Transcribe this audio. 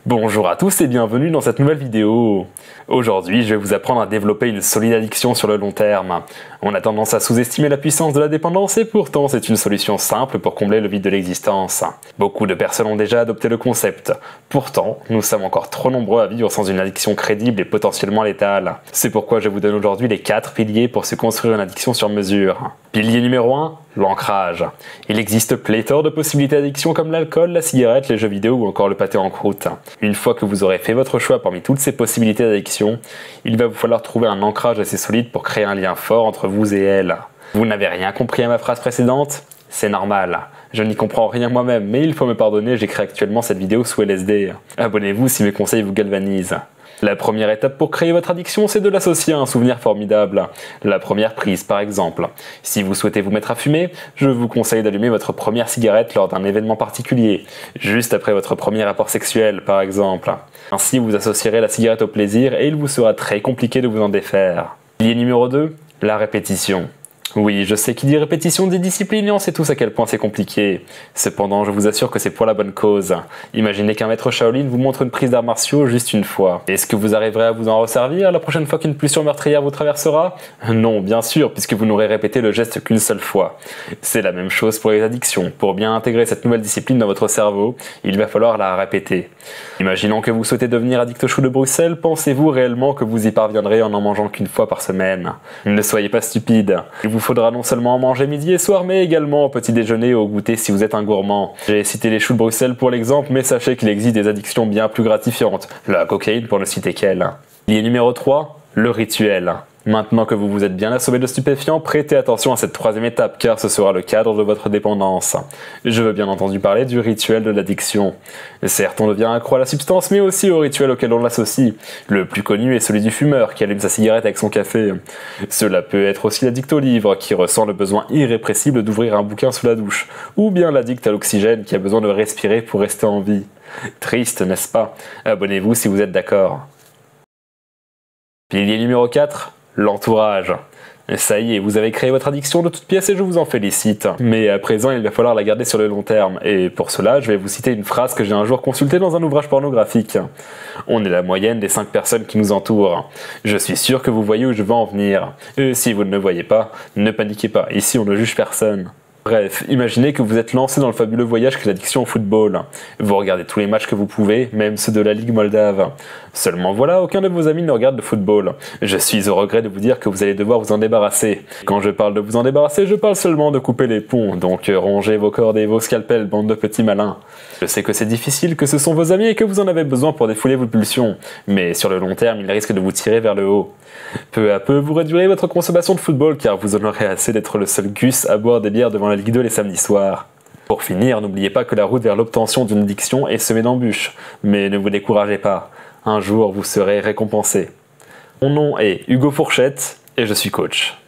Bonjour à tous et bienvenue dans cette nouvelle vidéo. Aujourd'hui, je vais vous apprendre à développer une solide addiction sur le long terme. On a tendance à sous-estimer la puissance de la dépendance et pourtant c'est une solution simple pour combler le vide de l'existence. Beaucoup de personnes ont déjà adopté le concept. Pourtant, nous sommes encore trop nombreux à vivre sans une addiction crédible et potentiellement létale. C'est pourquoi je vous donne aujourd'hui les 4 piliers pour se construire une addiction sur mesure. Pilier numéro 1, l'ancrage. Il existe pléthore de possibilités d'addiction comme l'alcool, la cigarette, les jeux vidéo ou encore le pâté en croûte. Une fois que vous aurez fait votre choix parmi toutes ces possibilités d'addiction, il va vous falloir trouver un ancrage assez solide pour créer un lien fort entre vous et elle. Vous n'avez rien compris à ma phrase précédente? C'est normal. Je n'y comprends rien moi-même, mais il faut me pardonner, j'écris actuellement cette vidéo sous LSD. Abonnez-vous si mes conseils vous galvanisent. La première étape pour créer votre addiction, c'est de l'associer à un souvenir formidable. La première prise, par exemple. Si vous souhaitez vous mettre à fumer, je vous conseille d'allumer votre première cigarette lors d'un événement particulier, juste après votre premier rapport sexuel, par exemple. Ainsi, vous associerez la cigarette au plaisir et il vous sera très compliqué de vous en défaire. Pilier numéro 2, la répétition. Oui, je sais qui dit répétition dit discipline et on sait tous à quel point c'est compliqué. Cependant, je vous assure que c'est pour la bonne cause. Imaginez qu'un maître Shaolin vous montre une prise d'arts martiaux juste une fois. Est-ce que vous arriverez à vous en resservir la prochaine fois qu'une pulsion meurtrière vous traversera? Non, bien sûr, puisque vous n'aurez répété le geste qu'une seule fois. C'est la même chose pour les addictions. Pour bien intégrer cette nouvelle discipline dans votre cerveau, il va falloir la répéter. Imaginons que vous souhaitez devenir addict au chou de Bruxelles, pensez-vous réellement que vous y parviendrez en n'en mangeant qu'une fois par semaine? Ne soyez pas stupide. Il vous faudra non seulement en manger midi et soir, mais également au petit déjeuner et au goûter si vous êtes un gourmand. J'ai cité les choux de Bruxelles pour l'exemple, mais sachez qu'il existe des addictions bien plus gratifiantes. La cocaïne pour ne citer qu'elle. Pilier numéro 3, le rituel. Maintenant que vous vous êtes bien assommé de stupéfiants, prêtez attention à cette troisième étape, car ce sera le cadre de votre dépendance. Je veux bien entendu parler du rituel de l'addiction. Certes, on devient accro à la substance, mais aussi au rituel auquel on l'associe. Le plus connu est celui du fumeur, qui allume sa cigarette avec son café. Cela peut être aussi l'addict au livre, qui ressent le besoin irrépressible d'ouvrir un bouquin sous la douche. Ou bien l'addict à l'oxygène, qui a besoin de respirer pour rester en vie. Triste, n'est-ce pas? Abonnez-vous si vous êtes d'accord. Pilier numéro 4. L'entourage. Ça y est, vous avez créé votre addiction de toutes pièces et je vous en félicite. Mais à présent, il va falloir la garder sur le long terme. Et pour cela, je vais vous citer une phrase que j'ai un jour consultée dans un ouvrage pornographique. On est la moyenne des 5 personnes qui nous entourent. Je suis sûr que vous voyez où je veux en venir. Et si vous ne le voyez pas, ne paniquez pas, ici on ne juge personne. Bref, imaginez que vous êtes lancé dans le fabuleux voyage qu'est l'addiction au football. Vous regardez tous les matchs que vous pouvez, même ceux de la Ligue moldave. Seulement voilà, aucun de vos amis ne regarde le football. Je suis au regret de vous dire que vous allez devoir vous en débarrasser. Quand je parle de vous en débarrasser, je parle seulement de couper les ponts, donc rongez vos cordes et vos scalpels, bande de petits malins. Je sais que c'est difficile, que ce sont vos amis et que vous en avez besoin pour défouler vos pulsions, mais sur le long terme, ils risquent de vous tirer vers le haut. Peu à peu, vous réduirez votre consommation de football car vous en aurez assez d'être le seul Gus à boire des bières devant la Ligue 2 les samedis soirs. Pour finir, n'oubliez pas que la route vers l'obtention d'une addiction est semée d'embûches, mais ne vous découragez pas, un jour vous serez récompensé. Mon nom est Hugo Fourchette et je suis coach.